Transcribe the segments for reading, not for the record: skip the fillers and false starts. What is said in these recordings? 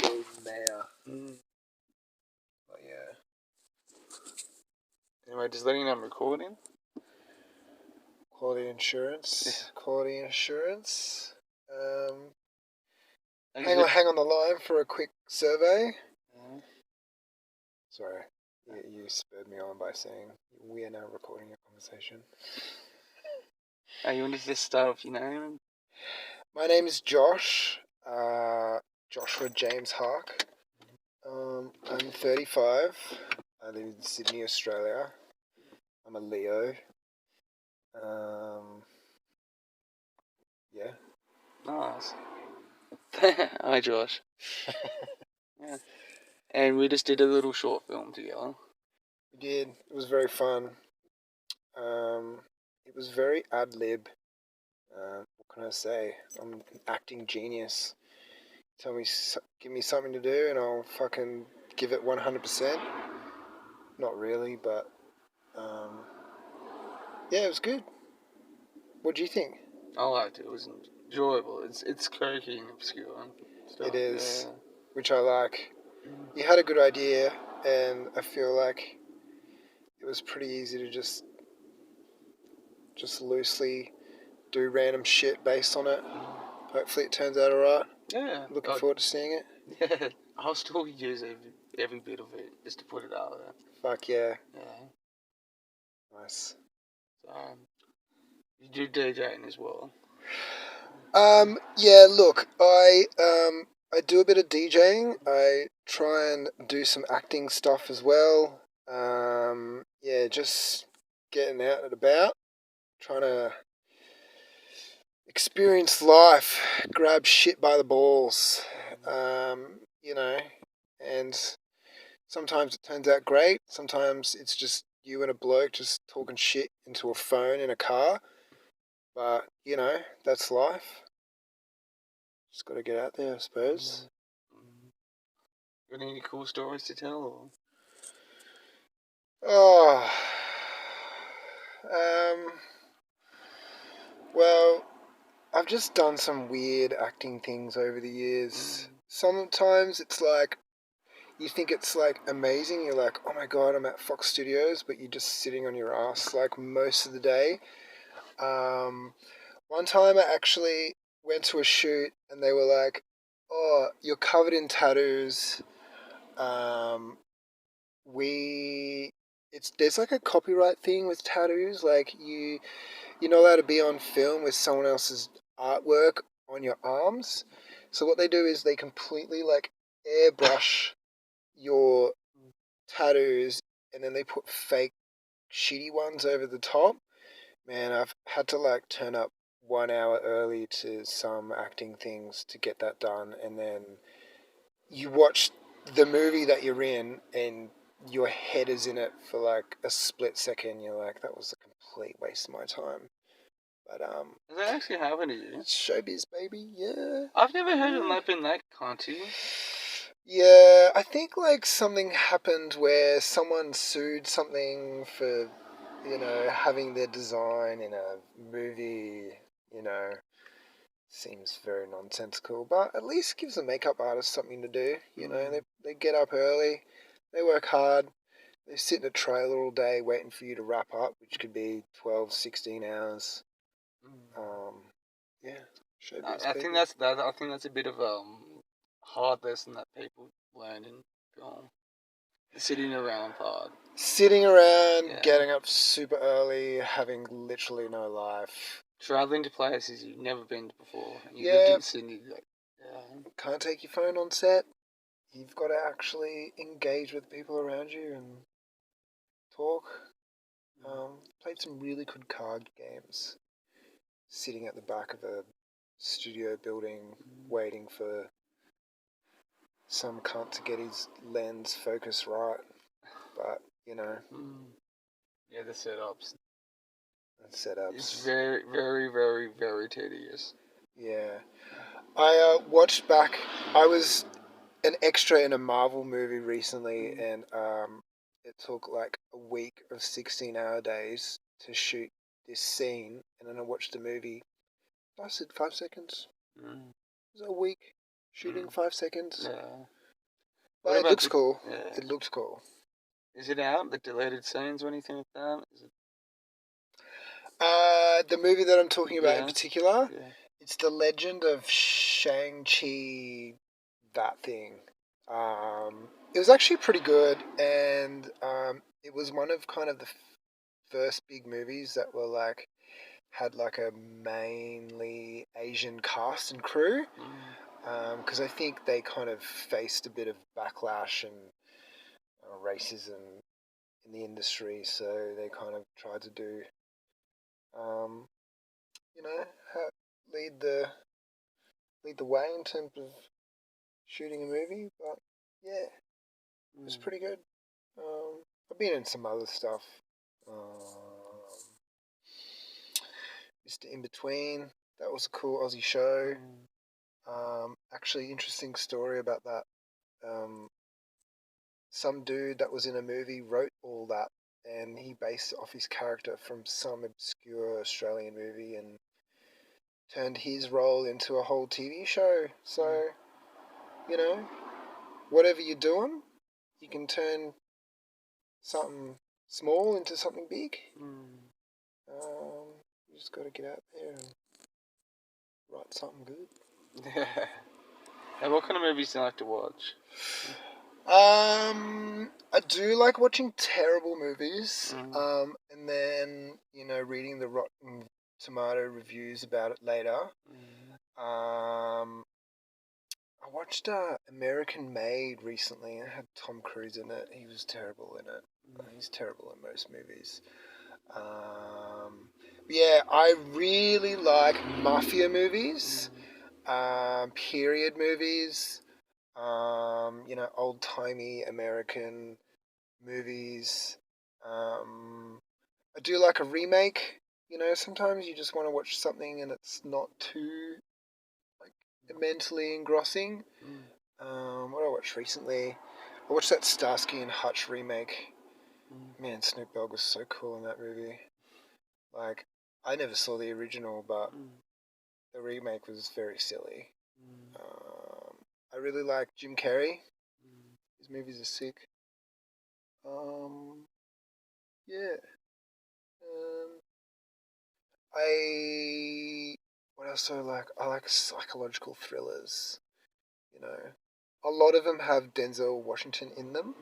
Golden Mayer. But yeah. Anyway, just letting you know I'm recording. Quality insurance. Quality insurance. Hang on the line for a quick survey. Sorry, you spurred me on by saying we are now recording a conversation. You want to just start off your name? My name is Josh. Joshua James Hark. I'm 35. I live in Sydney, Australia. I'm a Leo. Yeah. Nice. Hi, Josh. Yeah. And we just did a little short film together. We did. It was very fun. It was very ad-lib. What can I say? I'm an acting genius. Give me something to do and I'll fucking give it 100%. Not really, but yeah, it was good. What do you think? I liked it. It was enjoyable. It's quirky and obscure. It is, which I like. You had a good idea, and I feel like it was pretty easy to just loosely do random shit based on it. Hopefully it turns out alright. Yeah. Looking forward to seeing it. Yeah. I'll still use every bit of it just to put it out there. Fuck yeah. Yeah. Nice. So, you do DJing as well? Yeah, look, I do a bit of DJing. I try and do some acting stuff as well. Yeah, just getting out and about, trying to experience life, grab shit by the balls, you know, and sometimes it turns out great. Sometimes it's just you and a bloke just talking shit into a phone in a car. But, you know, that's life. Just got to get out there, I suppose. Got any cool stories to tell? Or? Oh, well, I've just done some weird acting things over the years. Sometimes it's like, you think it's like amazing. You're like, oh my God, I'm at Fox Studios, but you're just sitting on your ass like most of the day. One time I actually went to a shoot and they were like, oh, you're covered in tattoos. There's like a copyright thing with tattoos. Like you're not allowed to be on film with someone else's artwork on your arms. So what they do is they completely like airbrush your tattoos and then they put fake shitty ones over the top. Man, I've had to like turn up 1 hour early to some acting things to get that done, and then you watch the movie that you're in and your head is in it for like a split second. You're like, that was a complete waste of my time. But Does that actually happen to you? it's showbiz, baby. Yeah. I've never heard it been that cunty. Yeah, I think like something happened where someone sued something for, having their design in a movie, seems very nonsensical, but at least gives a makeup artist something to do. They get up early, they work hard, they sit in a trailer all day waiting for you to wrap up, which could be 12, 16 hours. Yeah, showbiz. I think that's that. I think that's a bit of a hard lesson that people learn in film. Sitting around hard. Sitting around, getting up super early, having literally no life. Traveling to places you've never been to before. You lived in Sydney. Can't take your phone on set. You've got to actually engage with people around you and talk. Played some really good card games. Sitting at the back of a studio building, waiting for some cunt to get his lens focus right. But, Yeah, the setups. It's very, very, very, very tedious. Yeah. I watched back. I was an extra in a Marvel movie recently, and it took like a week of 16-hour days to shoot this scene, and then I watched the movie. Lasted 5 seconds. It was a week shooting 5 seconds. Yeah. But What it about looks cool. Yeah. It looks cool. Is it out? The deleted scenes or anything like that? Is it? The movie that I'm talking about in Yeah. particular, Yeah. it's the Legend of Shang-Chi, that thing. It was actually pretty good, and it was one of kind of the first big movies that were like had like a mainly Asian cast and crew. Because I think they kind of faced a bit of backlash and racism in the industry, so they kind of tried to do, um, you know, lead the lead the way in terms of shooting a movie. But yeah, it was pretty good. I've been in some other stuff. Mr. In Between, that was a cool Aussie show. Actually, interesting story about that. Um, some dude that was in a movie wrote all that, and he based it off his character from some obscure Australian movie and turned his role into a whole TV show. So, you know, whatever you're doing, you can turn something small into something big. You just got to get out there and write something good. Yeah. And what kind of movies do you like to watch? I do like watching terrible movies. And then reading the Rotten Tomato reviews about it later. I watched American Made recently. It had Tom Cruise in it. He was terrible in it. He's terrible in most movies. Yeah, I really like mafia movies, period movies, old-timey American movies. I do like a remake. Sometimes you just want to watch something and it's not too like mentally engrossing. What I watched recently, I watched that Starsky and Hutch remake. Man, Snoop Dogg was so cool in that movie. Like, I never saw the original, but the remake was very silly. I really like Jim Carrey. His movies are sick. Yeah. I what else do I like? I like psychological thrillers. A lot of them have Denzel Washington in them.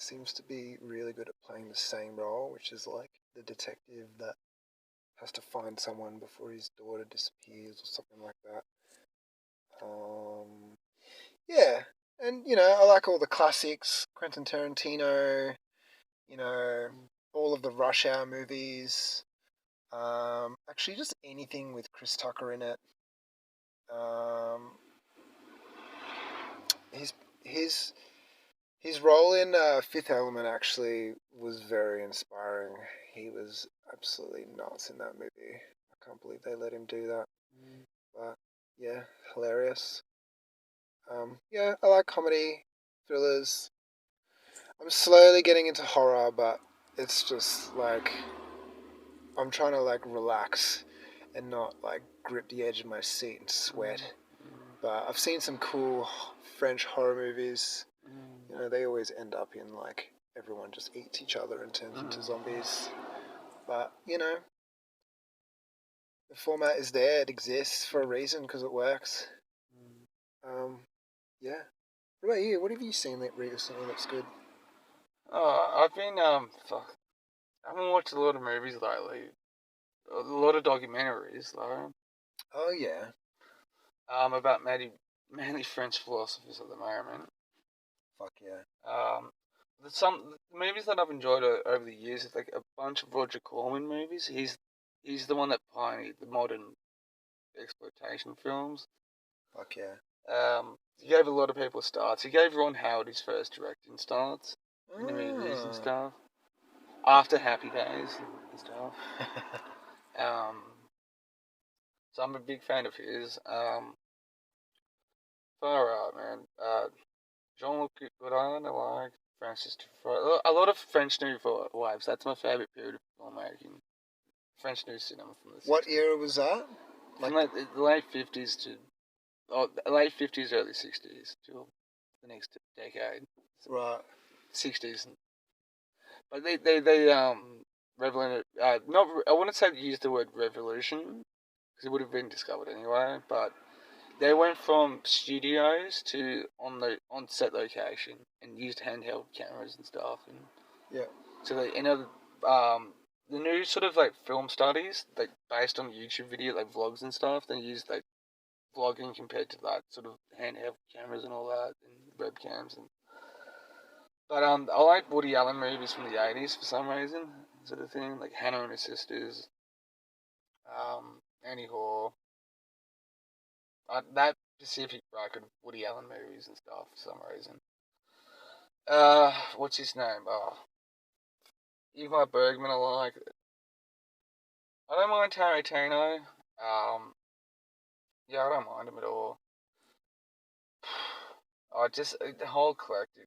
Seems to be really good at playing the same role, which is like the detective that has to find someone before his daughter disappears or something like that. Yeah, and I like all the classics, Quentin Tarantino, all of the Rush Hour movies. Actually, just anything with Chris Tucker in it. Um, his his his role in Fifth Element actually was very inspiring. He was absolutely nuts in that movie. I can't believe they let him do that. But yeah, hilarious. Yeah, I like comedy, thrillers. I'm slowly getting into horror, but it's just like I'm trying to like relax and not like grip the edge of my seat and sweat. But I've seen some cool French horror movies. They always end up in like everyone just eats each other and turns into zombies. But the format is there. It exists for a reason because it works. Yeah. What about you? What have you seen that recently that's good? I've been fuck. I haven't watched a lot of movies lately. A lot of documentaries though. Oh yeah. About mainly French philosophers at the moment. Fuck yeah. Some movies that I've enjoyed over the years is like a bunch of Roger Corman movies. He's the one that pioneered the modern exploitation films. Fuck yeah. He gave a lot of people starts. He gave Ron Howard his first directing starts in the movies and stuff. After Happy Days and stuff. So I'm a big fan of his. Far out, man. Jean-Luc Godard, I like. Francis Truffaut. A lot of French New Waves. That's my favourite period of filmmaking. French New Cinema from the 60s. What era was that? From like the late 50s to late 50s, early 60s till the next decade. Right. 60s, but they revolution. Not I wouldn't say they used the word revolution because it would have been discovered anyway, but they went from studios to on set location and used handheld cameras and stuff, and Yeah. so the new sort of like film studies like based on YouTube video like vlogs and stuff. They use like vlogging compared to that sort of handheld cameras and all that and webcams and. But I like Woody Allen movies from the 80s for some reason, sort of thing like Hannah and her sisters, Annie Hall. That specific bracket of Woody Allen movies and stuff for some reason. What's his name? Ingmar Bergman. I like. I don't mind Tarantino. Yeah, I don't mind him at all. I just the whole collective.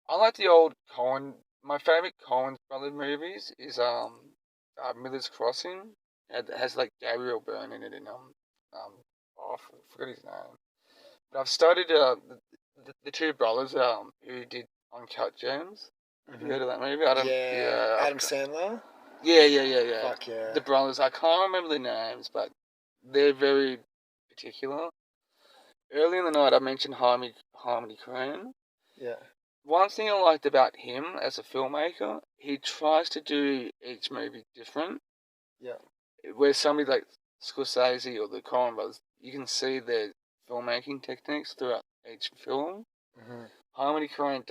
I like the old Coen. My favorite Coen brother movies is Miller's Crossing. It has like Gabriel Byrne in it and I forgot his name. But I've studied the two brothers who did Uncut Gems. Have you heard of that movie? I don't. Yeah. Yeah. Adam Sandler. Yeah. Fuck yeah. The brothers. I can't remember the names, but they're very particular. Early in the night, I mentioned Harmony Korine. Yeah. One thing I liked about him as a filmmaker, he tries to do each movie different. Yeah. Where somebody like Scorsese or the Coen brothers, you can see their filmmaking techniques throughout each film. Mm-hmm. Harmony Korine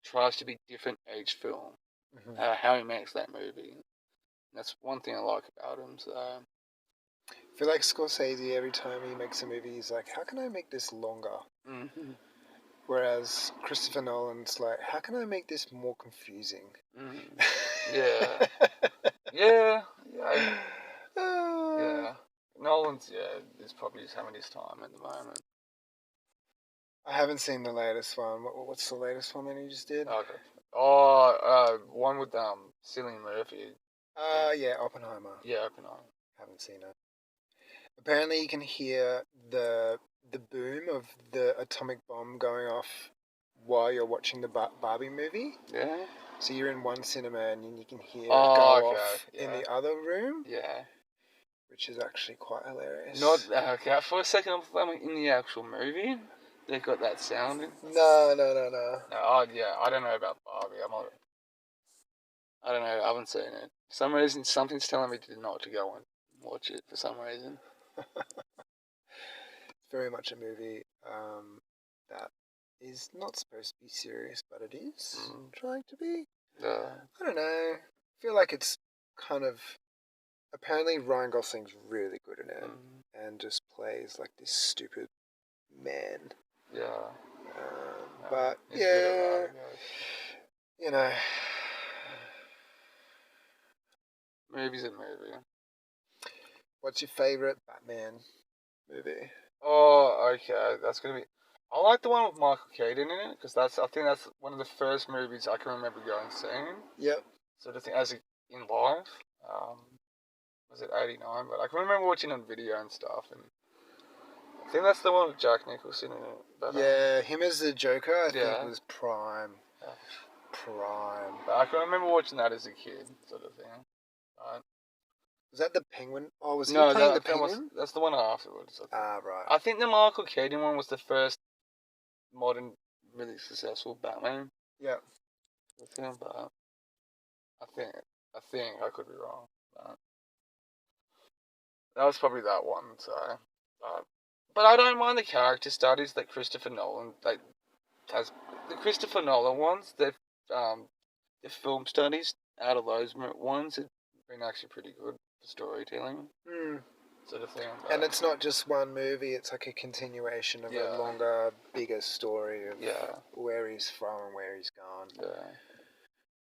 tries to be different each film. Mm-hmm. How he makes that movie. And that's one thing I like about him. So I feel like Scorsese, every time he makes a movie, he's like, how can I make this longer? mm-hmm. Whereas Christopher Nolan's like, how can I make this more confusing? Mm-hmm. Yeah, yeah, yeah. Nolan's is probably just having his time at the moment. I haven't seen the latest one. What's the latest one that he just did? Okay. One with Cillian Murphy. Yeah, Oppenheimer. Yeah, Oppenheimer. Haven't seen it. Apparently, you can hear the boom of the atomic bomb going off while you're watching the Barbie movie. Yeah. So you're in one cinema and you can hear it Oh, go okay. off in the other room, Yeah. which is actually quite hilarious. Not okay. For a second, I'm in the actual movie. They got that sound. No. No, oh yeah. I don't know about Barbie. I don't know. I haven't seen it. For some reason, something's telling me not to go and watch it. For some reason. It's very much a movie that is not supposed to be serious, but it is trying to be. I don't know. I feel like it's kind of. Apparently, Ryan Gosling's really good in it and just plays like this stupid man. Yeah. But yeah, you know. Movie's a movie. What's your favorite Batman movie? Oh, okay. That's gonna be. I like the one with Michael Keaton in it because I think that's one of the first movies I can remember going and seeing. Yep. Sort of thing in life. Was it '89? But I can remember watching on video and stuff, and I think that's the one with Jack Nicholson in it. But, yeah, him as the Joker, I yeah. think was prime. Yeah. Prime. But I can remember watching that as a kid, sort of thing. Right. Was that the Penguin? Oh, was he No, playing the Penguin? that's the one afterwards. Right. I think the Michael Keaton one was the first modern, really successful Batman. Yeah. With him, but I think I could be wrong. But that was probably that one. So, but I don't mind the character studies that Christopher Nolan has. The Christopher Nolan ones, the film studies out of those ones have been actually pretty good for storytelling. Sort of thing. And it's not just one movie, it's like a continuation of a longer, bigger story of where he's from and where he's gone.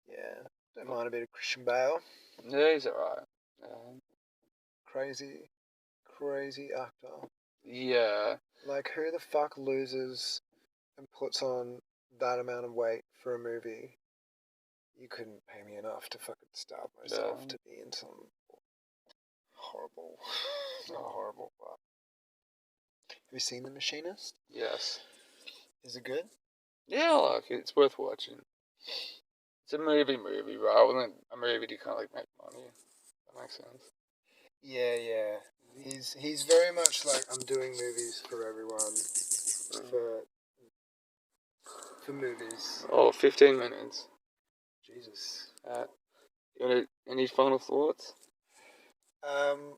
Yeah. Don't mind a bit of Christian Bale. Yeah, he's alright. Crazy actor. Yeah. Like, who the fuck loses and puts on that amount of weight for a movie? You couldn't pay me enough to fucking starve myself to be in some horrible, not horrible, but you seen The Machinist? Yes. Is it good? Yeah, I like it. It's worth watching. It's a movie rather than a movie to kind of like make money. That makes sense. Yeah, yeah. He's very much like, I'm doing movies for everyone. For movies. Oh, 15 minutes. Jesus. Any final thoughts? Um,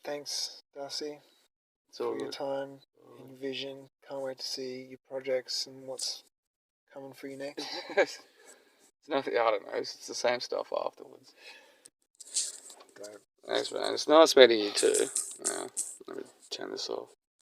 Thanks, Darcy, It's all for your good. time and your vision. Can't wait to see your projects and what's coming for you next. It's nothing, I don't know. It's the same stuff afterwards. Don't. Thanks, man. It's nice meeting you too. Yeah, let me turn this off.